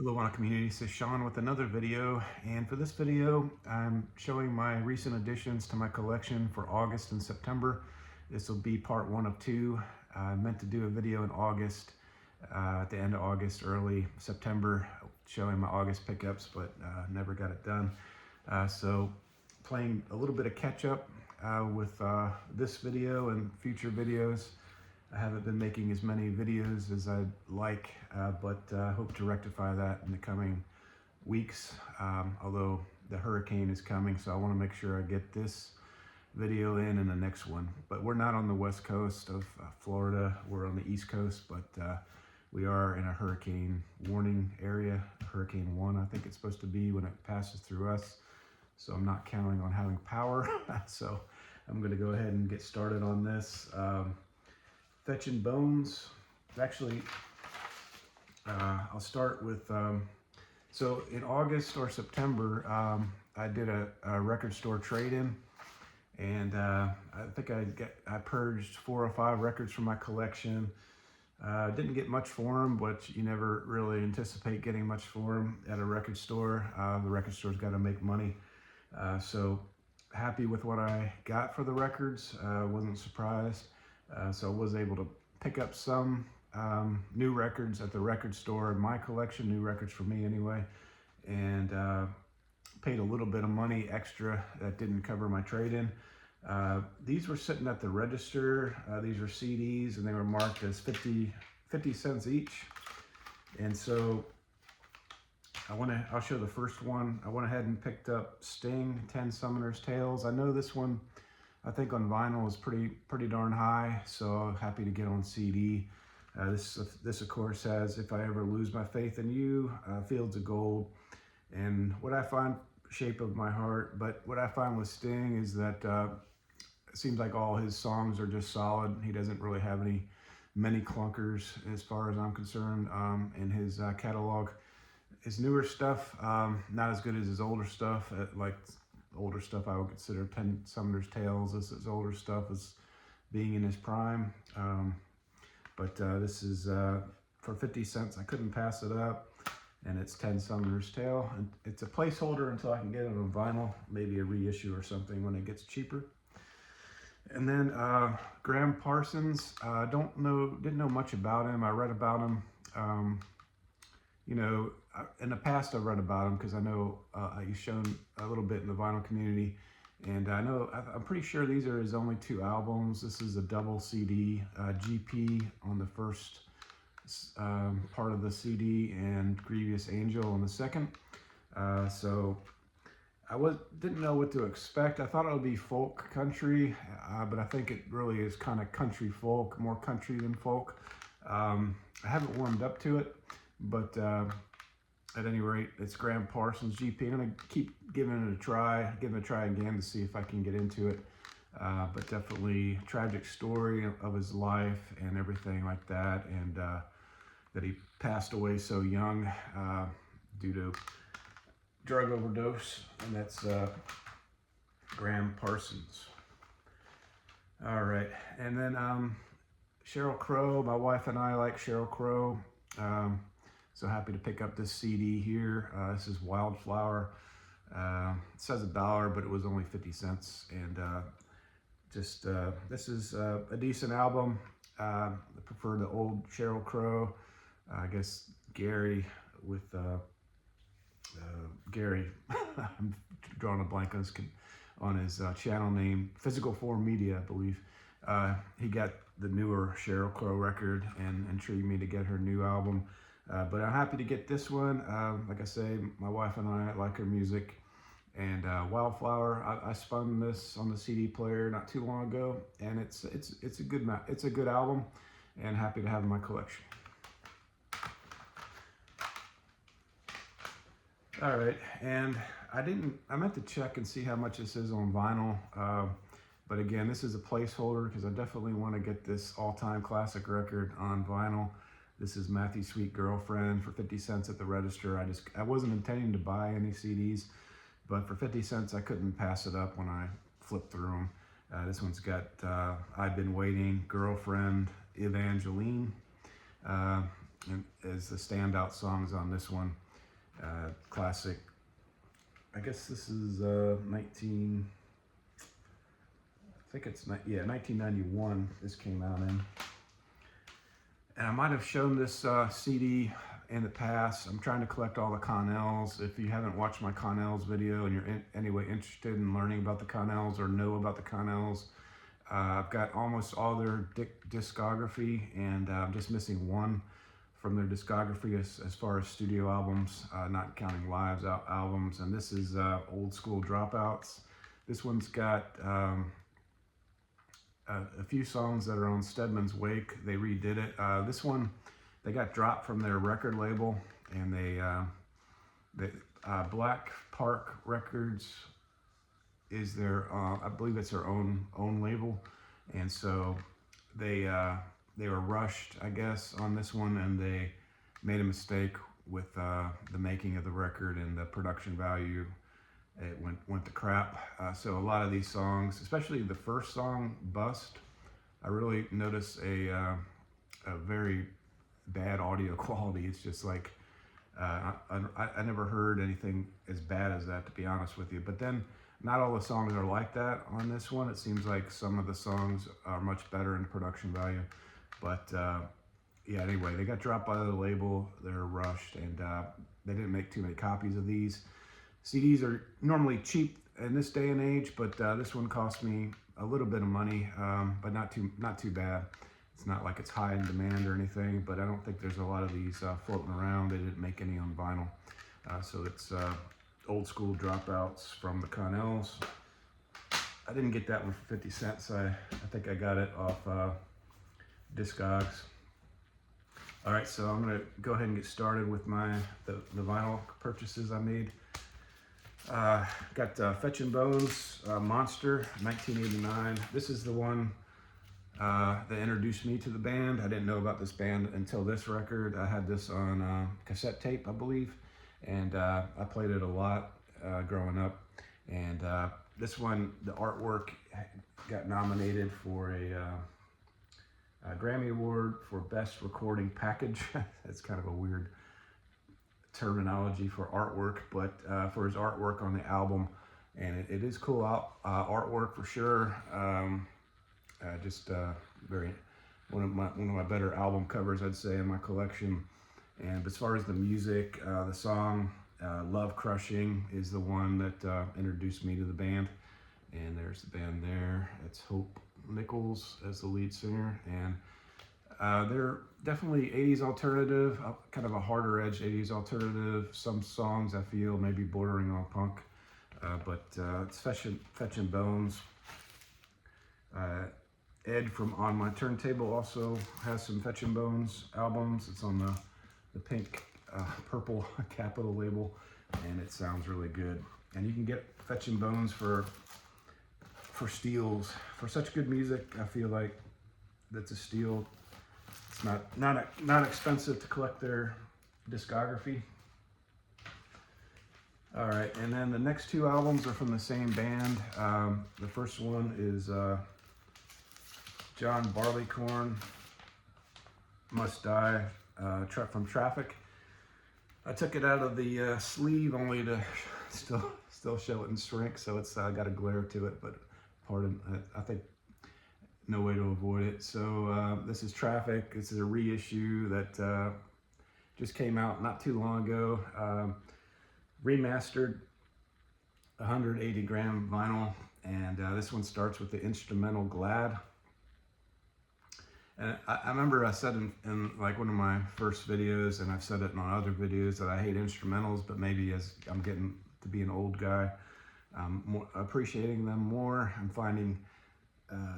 Hello, community. This is Sean with another video, and for this video I'm showing my recent additions to my collection for August and September. This will be part one of two. I meant to do a video in August, at the end of August, early September, showing my August pickups, but never got it done. So playing a little bit of catch up with this video and future videos. I haven't been making as many videos as I'd like, but hope to rectify that in the coming weeks, although the hurricane is coming, so I want to make sure I get this video in and the next one. But we're not on the west coast of Florida, we're on the east coast, but we are in a hurricane warning area, Hurricane 1 I think it's supposed to be when it passes through us, so I'm not counting on having power. So I'm going to go ahead and get started on this. Fetching bones. Actually, I'll start with, so in August or September, I did a record store trade-in, and I think I purged 4 or 5 records from my collection. Didn't get much for them, but you never really anticipate getting much for them at a record store. The record store's got to make money. So happy with what I got for the records. Wasn't surprised. So I was able to pick up some new records at the record store in my collection, new records for me anyway, and paid a little bit of money extra that didn't cover my trade-in. These were sitting at the register. These are CDs, and they were marked as 50 cents each. And so I'll show the first one. I went ahead and picked up Sting, 10 Summoner's Tales. I know this one, I think on vinyl is pretty darn high, so happy to get on CD. This of course has If I Ever Lose My Faith in You, Fields of Gold, and what I find, Shape of My Heart. But what I find with Sting is that it seems like all his songs are just solid. He doesn't really have many clunkers as far as I'm concerned in his catalog. His newer stuff, not as good as his older stuff. Like older stuff I would consider 10 Summoner's Tales. This is older stuff as being in his prime. But this is for 50 cents. I couldn't pass it up. And it's 10 Summoner's Tale. And it's a placeholder until I can get it on vinyl, maybe a reissue or something when it gets cheaper. And then Graham Parsons, didn't know much about him. I read about him. You know, in the past I've read about him because I know he's shown a little bit in the vinyl community, and I'm pretty sure these are his only 2 albums. This is a double CD, GP on the first part of the CD and Grievous Angel on the second. So I didn't know what to expect. I thought it would be folk country, but I think it really is kind of country folk, more country than folk. I haven't warmed up to it, but at any rate, it's Graham Parsons GP. I'm going to keep giving it a try again to see if I can get into it. But definitely tragic story of his life and everything like that, and that he passed away so young due to drug overdose, and that's Graham Parsons. All right, and then Sheryl Crow. My wife and I like Sheryl Crow. So happy to pick up this CD here. This is Wildflower. It says $1, but it was only 50 cents. And this is a decent album. I prefer the old Sheryl Crow. I guess Gary with Gary. I'm drawing a blank on his channel name, Physical Form Media, I believe. He got the newer Sheryl Crow record and intrigued me to get her new album. But I'm happy to get this one. Like I say, my wife and I like her music. And Wildflower, I spun this on the CD player not too long ago, and it's a good album, and happy to have in my collection. All right, and I meant to check and see how much this is on vinyl. But again, this is a placeholder because I definitely want to get this all-time classic record on vinyl. This is Matthew Sweet Girlfriend for 50 cents at the register. I wasn't intending to buy any CDs, but for 50 cents I couldn't pass it up when I flipped through them. This one's got I've Been Waiting, Girlfriend, Evangeline as the standout songs on this one. Classic. I guess this is 1991 this came out in. And I might have shown this CD in the past. I'm trying to collect all the Connells. If you haven't watched my Connells video and you're in any way interested in learning about the Connells or know about the Connells, I've got almost all their discography, and I'm just missing one from their discography as far as studio albums, not counting live albums. And this is Old School Dropouts. This one's got a few songs that are on Stedman's Wake. They redid it. This one, they got dropped from their record label, and they Black Park Records is their, I believe it's their own label, and so they were rushed, I guess, on this one, and they made a mistake with the making of the record, and the production value, it went to crap. So a lot of these songs, especially the first song, Bust, I really noticed a very bad audio quality. It's just like, I never heard anything as bad as that, to be honest with you. But then, not all the songs are like that on this one. It seems like some of the songs are much better in production value. But yeah, anyway, they got dropped by the label. They're rushed, and they didn't make too many copies of these. CDs are normally cheap in this day and age, but this one cost me a little bit of money, but not too bad. It's not like it's high in demand or anything, but I don't think there's a lot of these floating around. They didn't make any on vinyl. So it's Old School Dropouts from the Connells. I didn't get that one for 50 cents. I think I got it off Discogs. All right, so I'm gonna go ahead and get started with the vinyl purchases I made. Got Fetchin' Bones, Monster, 1989. This is the one that introduced me to the band. I didn't know about this band until this record. I had this on cassette tape, I believe, and I played it a lot growing up. And this one, the artwork got nominated for a Grammy Award for Best Recording Package. That's kind of a weird terminology for artwork, but for his artwork on the album, and it is cool artwork for sure. Just very one of my better album covers, I'd say, in my collection. And as far as the music, the song Love Crushing is the one that introduced me to the band. And there's the band there. It's Hope Nichols as the lead singer, and they're definitely 80s alternative, kind of a harder edge 80s alternative. Some songs I feel maybe bordering on punk, but it's Fetchin' Bones. Ed from On My Turntable also has some Fetchin' Bones albums. It's on the pink, purple Capitol label, and it sounds really good. And you can get Fetchin' Bones for steals. For such good music, I feel like that's a steal. It's not expensive to collect their discography. All right, and then the next two albums are from the same band. The first one is John Barleycorn, Must Die, from Traffic. I took it out of the sleeve only to still show it in shrink, so it's got a glare to it, but pardon, I think no way to avoid it. So this is Traffic. This is a reissue that just came out not too long ago. Remastered, 180 gram vinyl, and this one starts with the instrumental Glad. And I remember I said in like one of my first videos, and I've said it in other videos, that I hate instrumentals, but maybe as I'm getting to be an old guy, I'm appreciating them more. I'm finding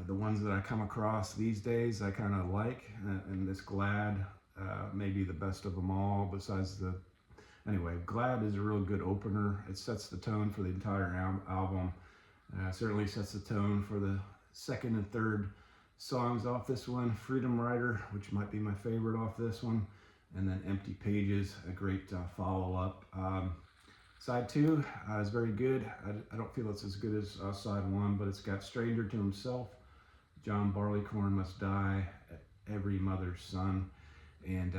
the ones that I come across these days I kind of like, and this Glad may be the best of them all, besides anyway, Glad is a real good opener. It sets the tone for the entire album. Certainly sets the tone for the second and third songs off this one. Freedom Rider, which might be my favorite off this one, and then Empty Pages, a great follow-up. Side 2 is very good. I don't feel it's as good as side 1, but it's got Stranger to Himself, John Barleycorn Must Die, Every Mother's Son, and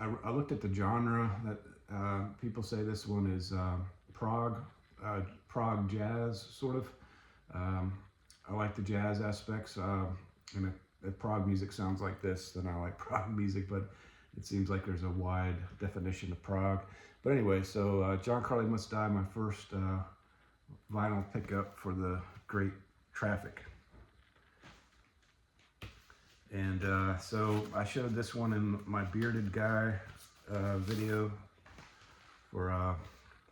I looked at the genre that people say this one is prog jazz sort of. I like the jazz aspects, and if prog music sounds like this, then I like prog music, but it seems like there's a wide definition of prog. But anyway, so John Carly Must Die, my first vinyl pickup for the great Traffic. And so I showed this one in my Bearded Guy video for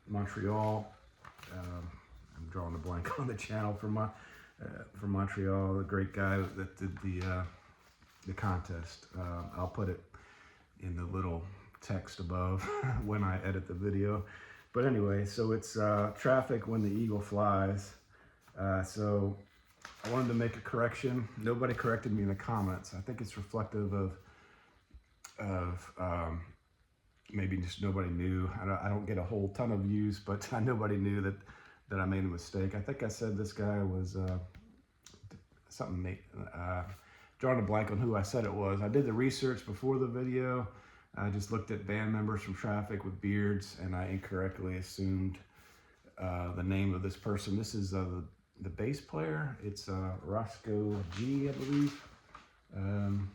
Montreal. I'm drawing a blank on the channel from Montreal, the great guy that did the contest. I'll put it in the little text above when I edit the video. But anyway, so it's Traffic, When the Eagle Flies. So I wanted to make a correction. Nobody corrected me in the comments. I think it's reflective of maybe just nobody knew. I don't get a whole ton of views, but nobody knew that I made a mistake. I think I said this guy was something, drawing a blank on who I said it was. I did the research before the video. I just looked at band members from Traffic with beards, and I incorrectly assumed the name of this person. This is the bass player. It's Roscoe G, I believe. Let me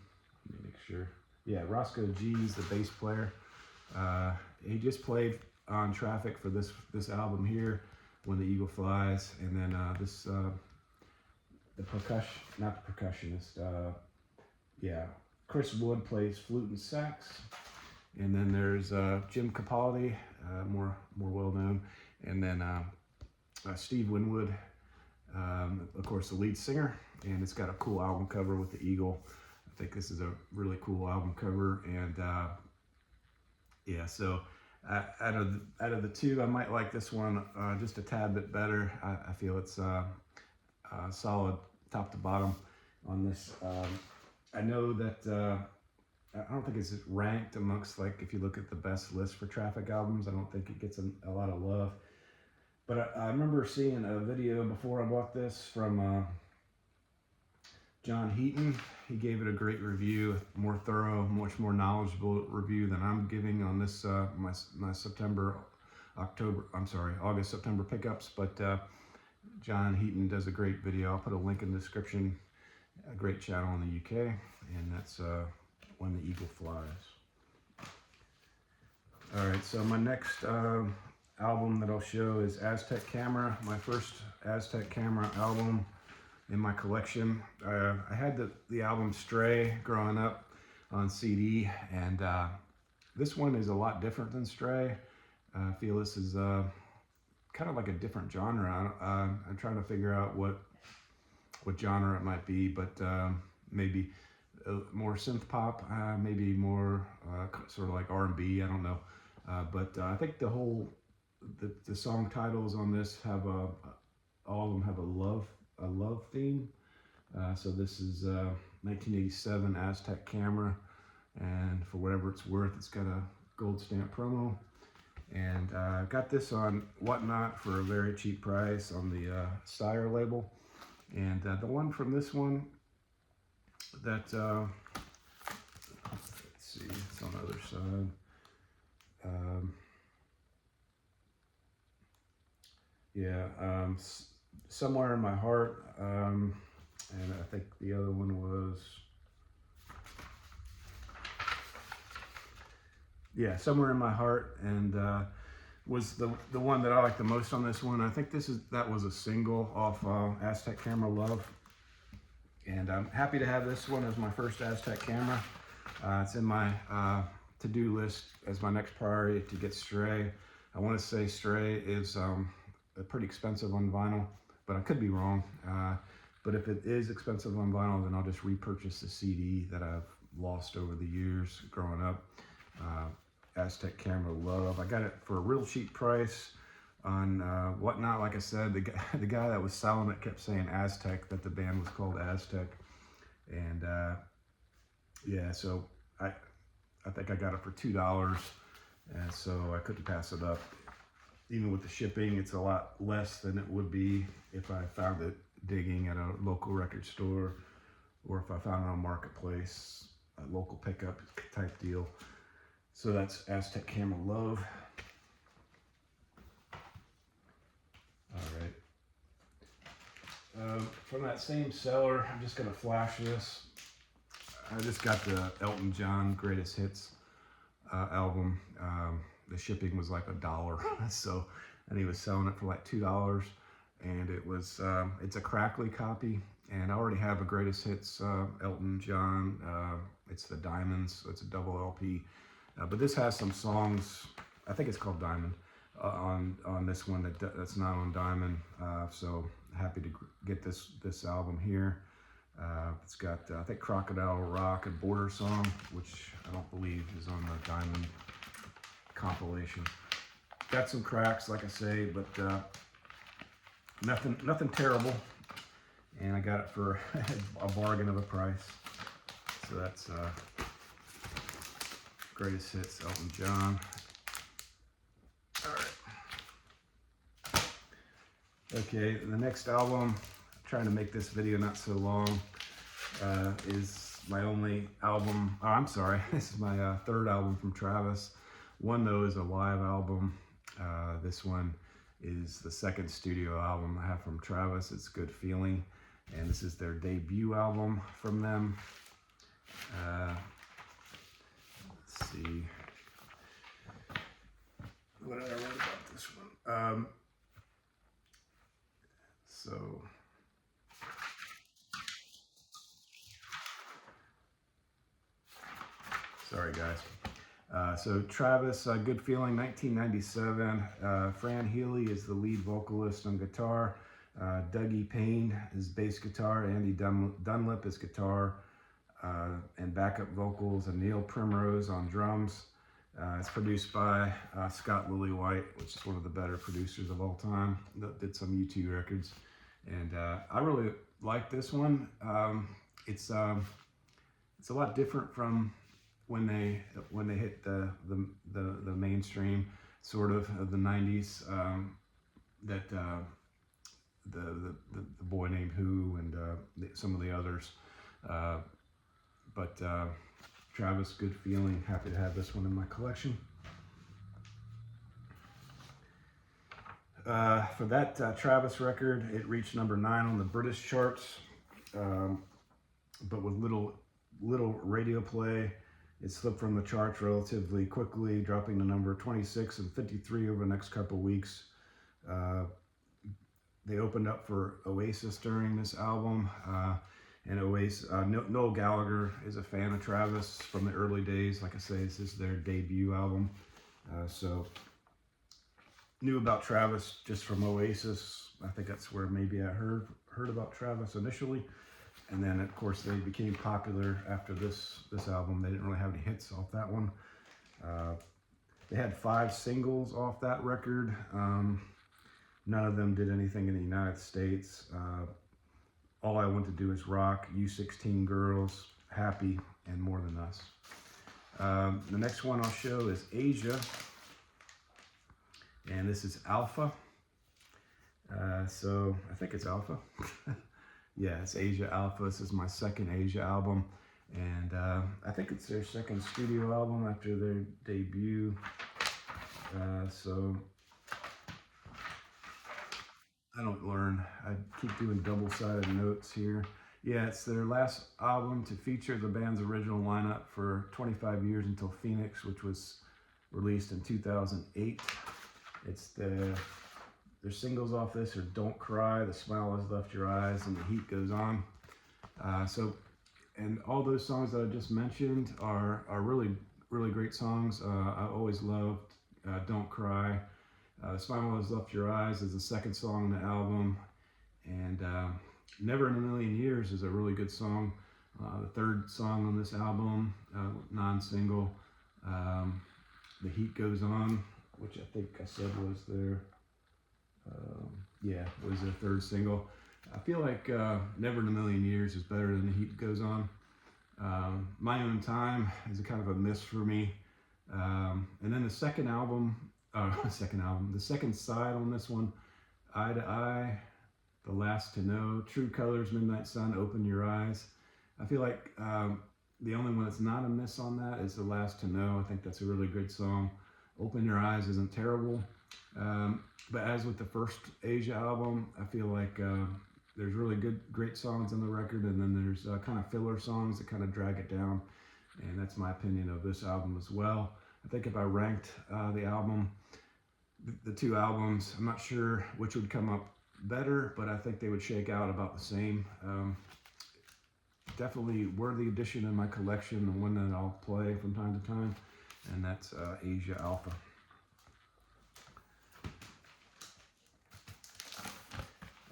make sure. Yeah, Roscoe G is the bass player. He just played on Traffic for this album here, When the Eagle Flies, and then the percussionist. Yeah, Chris Wood plays flute and sax, and then there's Jim Capaldi, more well known, and then Steve Winwood, of course, the lead singer, and it's got a cool album cover with the eagle. I think this is a really cool album cover, and yeah, so out of the two, I might like this one just a tad bit better. I feel it's solid top to bottom on this. I know that I don't think it's ranked amongst, like, if you look at the best list for Traffic albums, I don't think it gets a lot of love. But I remember seeing a video before I bought this from John Heatons. He gave it a great review, more thorough, much more knowledgeable review than I'm giving on this my August, September pickups. But John Heatons does a great video. I'll put a link in the description. A great channel in the UK, and that's When the Eagle Flies. All right, so my next album that I'll show is Aztec Camera, my first Aztec Camera album in my collection. I had the album Stray growing up on CD, and this one is a lot different than Stray. I feel this is kind of like a different genre. I'm trying to figure out what genre it might be, but maybe more synth pop, maybe more sort of like R&B, I don't know. But I think the song titles on this have all of them have a love theme. So this is 1987 Aztec Camera, and for whatever it's worth, it's got a gold stamp promo. And I got this on Whatnot for a very cheap price on the Sire label. And the one from this one that, let's see, it's on the other side. Yeah, Somewhere in My Heart, and I think the other one was, yeah, Somewhere in My Heart, and was the one that I like the most on this one. I think that was a single off Aztec Camera Love, and I'm happy to have this one as my first Aztec Camera. It's in my to-do list as my next priority to get Stray. I want to say Stray is pretty expensive on vinyl, but I could be wrong. But if it is expensive on vinyl, then I'll just repurchase the CD that I've lost over the years growing up. Aztec Camera Love. I got it for a real cheap price on Whatnot. Like I said, the guy that was selling it kept saying Aztec, that the band was called Aztec. And yeah, so I think I got it for $2, and so I couldn't pass it up. Even with the shipping, it's a lot less than it would be if I found it digging at a local record store, or if I found it on Marketplace, a local pickup type deal. So that's Aztec Camera Love. All right. From that same seller, I'm just gonna flash this. I just got the Elton John Greatest Hits album. The shipping was like $1, so, and he was selling it for like $2, and it was it's a crackly copy, and I already have a Greatest Hits Elton John. It's the Diamonds, so it's a double LP, but this has some songs. I think it's called Diamond on this one that's not on Diamond. So happy to get this album here. It's got I think Crocodile Rock and Border Song, which I don't believe is on the Diamond compilation. Got some cracks, like I say, but nothing terrible. And I got it for a bargain of a price. So that's Greatest Hits Elton John. All right. Okay, the next album, I'm trying to make this video not so long, is my only album. Oh, I'm sorry, this is my third album from Travis. One, though, is a live album. This one is the second studio album I have from Travis. It's Good Feeling, and this is their debut album from them. Let's see. What did I write about this one? Sorry guys. So Travis, Good Feeling, 1997. Fran Healy is the lead vocalist on guitar. Dougie Payne is bass guitar. Andy Dunlap is guitar and backup vocals. And Neil Primrose on drums. It's produced by Scott Lillywhite, which is one of the better producers of all time. That did some U2 records, and I really like this one. It's a lot different from when they hit the mainstream sort of the 90s. That the Boy Named Who and some of the others, but. Travis, Good Feeling. Happy to have this one in my collection. For that Travis record, it reached number 9 on the British charts, but with little radio play. It slipped from the charts relatively quickly, dropping to number 26 and 53 over the next couple of weeks. They opened up for Oasis during this album. And Oasis, Noel Gallagher is a fan of Travis from the early days. Like I say, this is their debut album. So knew about Travis just from Oasis. I think that's where maybe I heard about Travis initially. And then of course they became popular after this album. They didn't really have any hits off that one. They had 5 singles off that record. None of them did anything in the United States. All I Want to Do Is Rock, U16 Girls, Happy, and More Than Us. The next one I'll show is Asia, and this is Alpha. So I think it's Alpha. Yeah, it's Asia Alpha. This is my second Asia album, and I think it's their second studio album after their debut. So I don't learn. I keep doing double-sided notes here. Yeah, it's their last album to feature the band's original lineup for 25 years until Phoenix, which was released in 2008. It's their singles off this are Don't Cry, The Smile Has Left Your Eyes, and The Heat Goes On. And all those songs that I just mentioned are really, really great songs. I always loved Don't Cry. Smile Has Left Your Eyes is the second song on the album, and Never in a Million Years is a really good song. The third song on this album, non-single. The Heat Goes On, which I think I said was their third single. I feel like Never in a Million Years is better than The Heat Goes On. My Own Time is a kind of a miss for me. And then the second side on this one, Eye to Eye, The Last to Know, True Colors, Midnight Sun, Open Your Eyes. I feel like The only one that's not a miss on that is The Last to Know. I think that's a really good song. Open Your Eyes isn't terrible. But as with the first Asia album, I feel like there's really great songs on the record, and then there's kind of filler songs that kind of drag it down. And that's my opinion of this album as well. I think if I ranked the album, the two albums, I'm not sure which would come up better, but I think they would shake out about the same. Definitely worthy addition in my collection, and one that I'll play from time to time, and that's Asia Alpha.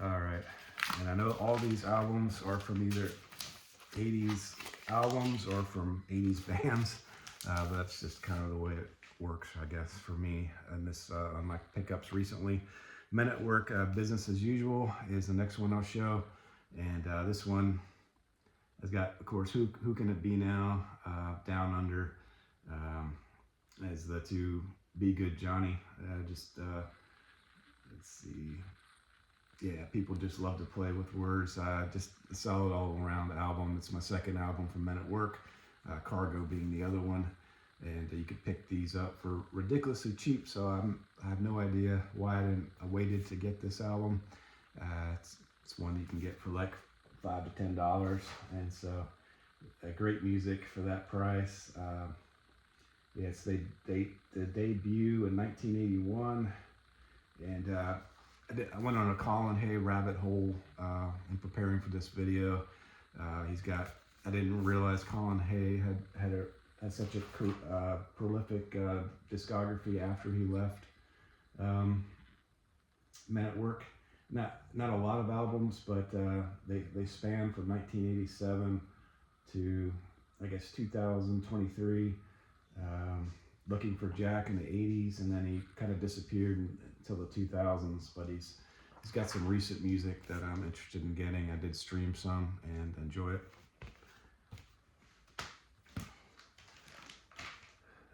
All right, and I know all these albums are from either 80s albums or from 80s bands, but that's just kind of the way it works, I guess, for me. And this on my pickups recently. Men at Work, Business as Usual is the next one I'll show, and this one has got, of course, Who Can It Be Now, Down Under, as the two Be Good Johnny. Let's see. Yeah, people just love to play with words. Just a solid all-around album. It's my second album from Men at Work, Cargo being the other one. And you could pick these up for ridiculously cheap, so I have no idea why I waited to get this album. It's one you can get for like $5 to $10, and so great music for that price. Yes, they debut in 1981, and I went on a Colin Hay rabbit hole in preparing for this video. I didn't realize Colin Hay had such a prolific discography after he left Men at Work. Not a lot of albums, but they span from 1987 to, I guess, 2023. Looking for Jack in the 80s, and then he kind of disappeared until the 2000s, but he's got some recent music that I'm interested in getting. I did stream some and enjoy it.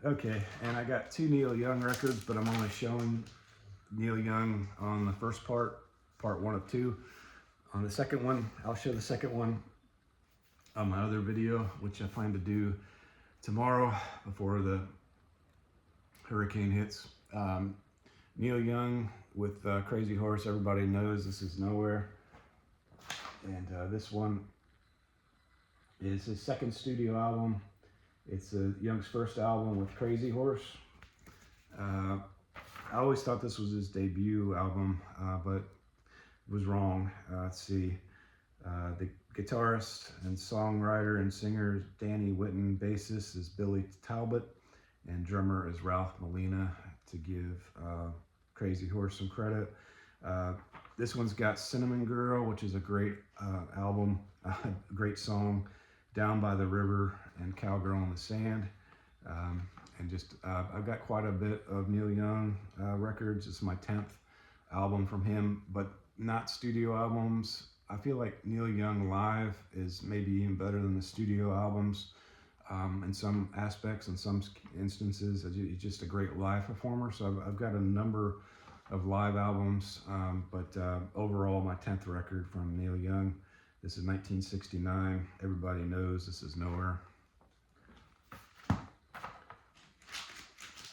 Okay, and I got two Neil Young records, but I'm only showing Neil Young on the first part 1 of 2. On the second one, I'll show the second one on my other video, which I plan to do tomorrow before the hurricane hits. Neil Young with Crazy Horse, everybody knows This Is Nowhere. And this one is his second studio album. It's Young's first album with Crazy Horse. I always thought this was his debut album, but was wrong. Let's see. The guitarist and songwriter and singer is Danny Whitten, bassist is Billy Talbot, and drummer is Ralph Molina, to give Crazy Horse some credit. This one's got Cinnamon Girl, which is a great album, great song, Down by the River, and Cowgirl in the Sand. And just, I've got quite a bit of Neil Young records. It's my 10th album from him, but not studio albums. I feel like Neil Young live is maybe even better than the studio albums in some aspects, in some instances. He's just a great live performer. So I've got a number of live albums, but overall my 10th record from Neil Young. This is 1969. Everybody knows This Is Nowhere.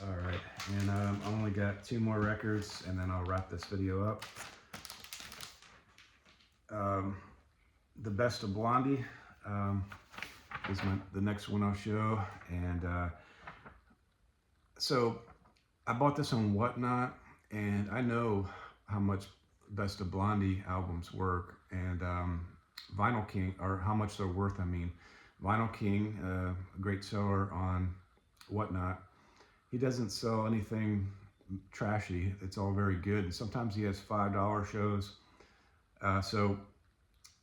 All right, and I only got 2 more records, and then I'll wrap this video up. The Best of Blondie is the next one I'll show, and so I bought this on Whatnot, and I know how much Best of Blondie albums work, and Vinyl King, or how much they're worth, I mean. Vinyl King, a great seller on Whatnot, he doesn't sell anything trashy. It's all very good, and sometimes he has $5 shows. So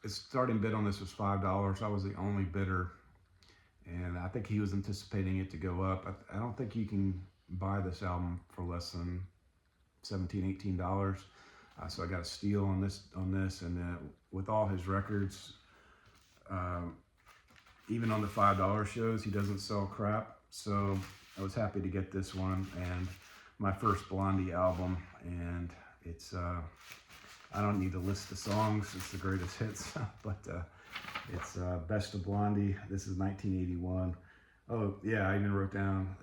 his starting bid on this was $5. I was the only bidder, and I think he was anticipating it to go up. I don't think you can buy this album for less than $17, $18. So I got a steal on this, and with all his records, even on the $5 shows, he doesn't sell crap. So I was happy to get this one, and my first Blondie album, and it's I don't need to list the songs, it's the greatest hits, but It's Best of Blondie. This is 1981. Oh yeah, I even wrote down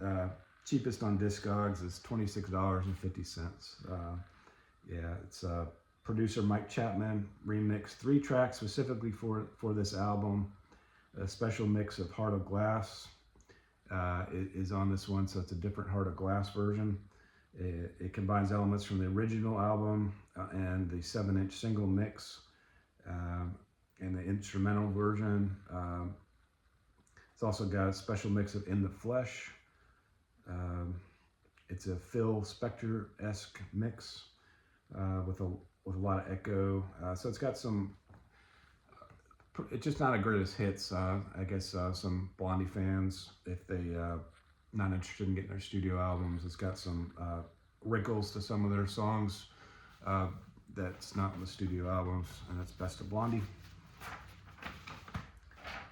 cheapest on Discogs is $26.50. Yeah, it's producer Mike Chapman remixed 3 tracks specifically for this album. A special mix of Heart of Glass is on this one, so it's a different Heart of Glass version. It combines elements from the original album and the 7-inch single mix and the instrumental version. It's also got a special mix of In the Flesh. It's a Phil Spector-esque mix with a lot of echo. So it's got some. It's just not a greatest hits. I guess some Blondie fans, if they not interested in getting their studio albums, it's got some wrinkles to some of their songs that's not in the studio albums, and it's Best of Blondie.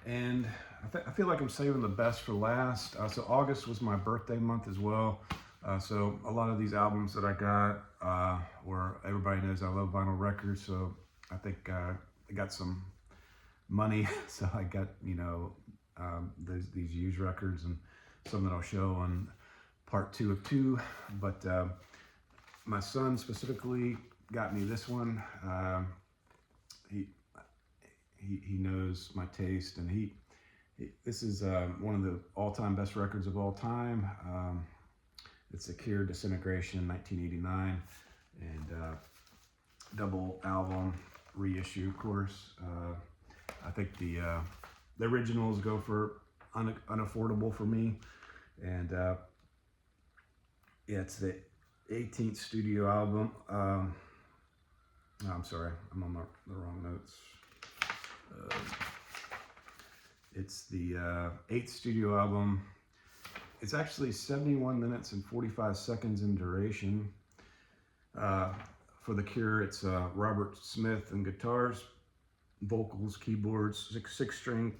And I feel like I'm saving the best for last. So August was my birthday month as well. So a lot of these albums that I got, where everybody knows I love vinyl records, so I think I got some money. So I got, you know, these used records and some that I'll show on part 2 of 2. But my son specifically got me this one. He knows my taste, and this is one of the all-time best records of all time. It's a Cure Disintegration, 1989, and double album reissue, of course. I think the originals go for unaffordable for me, and yeah, it's the 18th studio album. I'm sorry, I'm on the wrong notes. It's the 8th studio album. It's actually 71 minutes and 45 seconds in duration. For the Cure, it's Robert Smith and guitars, vocals, keyboards, 6-string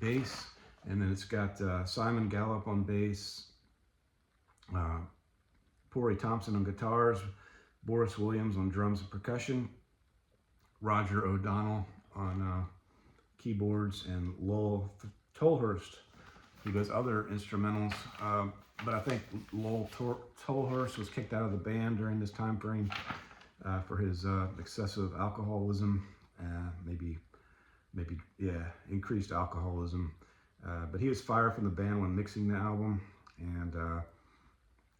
bass, and then it's got Simon Gallup on bass, Corey Thompson on guitars, Boris Williams on drums and percussion, Roger O'Donnell on keyboards, and Lowell Tolhurst, who does other instrumentals. But I think Lowell Tolhurst was kicked out of the band during this time frame for his excessive alcoholism, maybe increased alcoholism. But he was fired from the band when mixing the album, and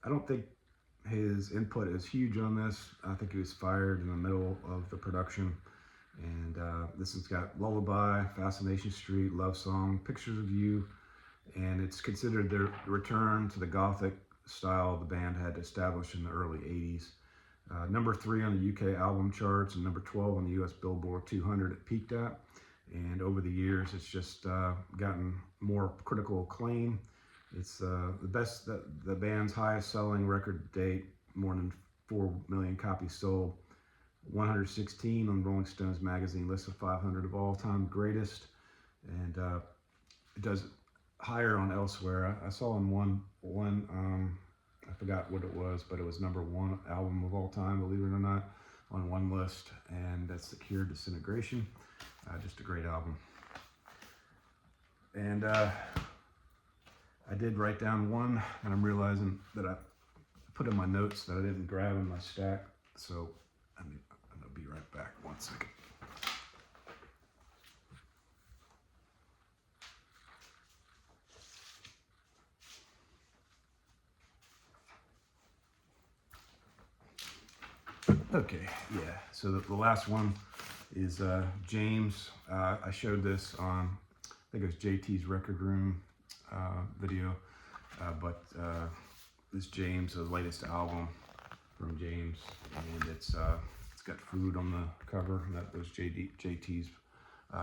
I don't think his input is huge on this. I think he was fired in the middle of the production. And this has got Lullaby, Fascination Street, Love Song, Pictures of You, and it's considered their return to the Gothic style the band had established in the early 80s. Number 3 on the UK album charts and number 12 on the US Billboard 200 it peaked at. And over the years, it's just gotten more critical acclaim. It's the band's highest selling record to date, more than 4 million copies sold. 116 on Rolling Stones magazine list of 500 of all-time greatest, and it does higher on elsewhere. I saw in one I forgot what it was, but it was number 1 album of all time, believe it or not, on one list, and that's the Cure Disintegration. Just a great album. And I did write down one, and I'm realizing that I put in my notes that I didn't grab in my stack, so I'm gonna be right back. 1 second. Okay, yeah, so the last one is James. I showed this on, I think it was JT's Record Room video, but this James, the latest album from James, and it's got food on the cover, and that was JT's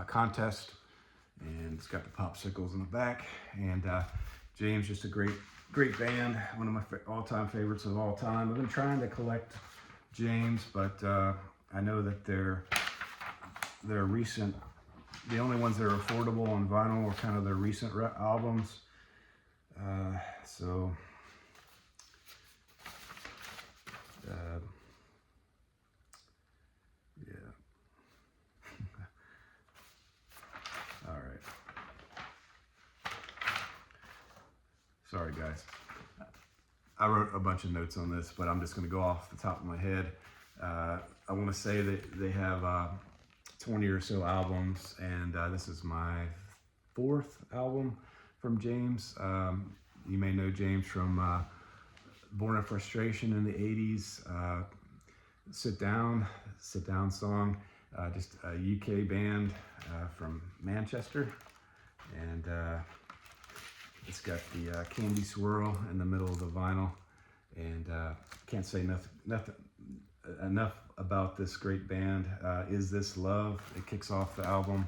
contest, and it's got the popsicles in the back, and James, just a great band, one of my all-time favorites of all time. I've been trying to collect James, but I know that they're recent. The only ones that are affordable on vinyl are kind of their recent albums. So yeah. Sorry guys. I wrote a bunch of notes on this, but I'm just going to go off the top of my head. I want to say that they have 20 or so albums, and this is my 4th album from James. You may know James from Born of Frustration in the 80s, Sit Down song, just a UK band from Manchester, and it's got the candy swirl in the middle of the vinyl, and can't say enough about this great band. Is This Love? It kicks off the album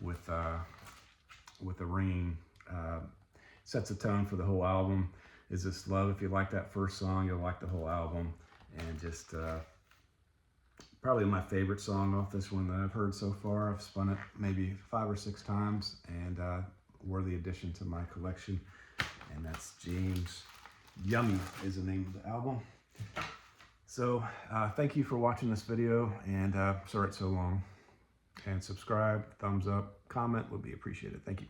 with a ringing, sets a tone for the whole album. Is This Love? If you like that first song, you'll like the whole album, and just probably my favorite song off this one that I've heard so far. I've spun it maybe 5 or 6 times, and worthy addition to my collection. And that's James. Yummy is the name of the album. So thank you for watching this video, and sorry it's so long. And subscribe, thumbs up, comment would be appreciated. Thank you.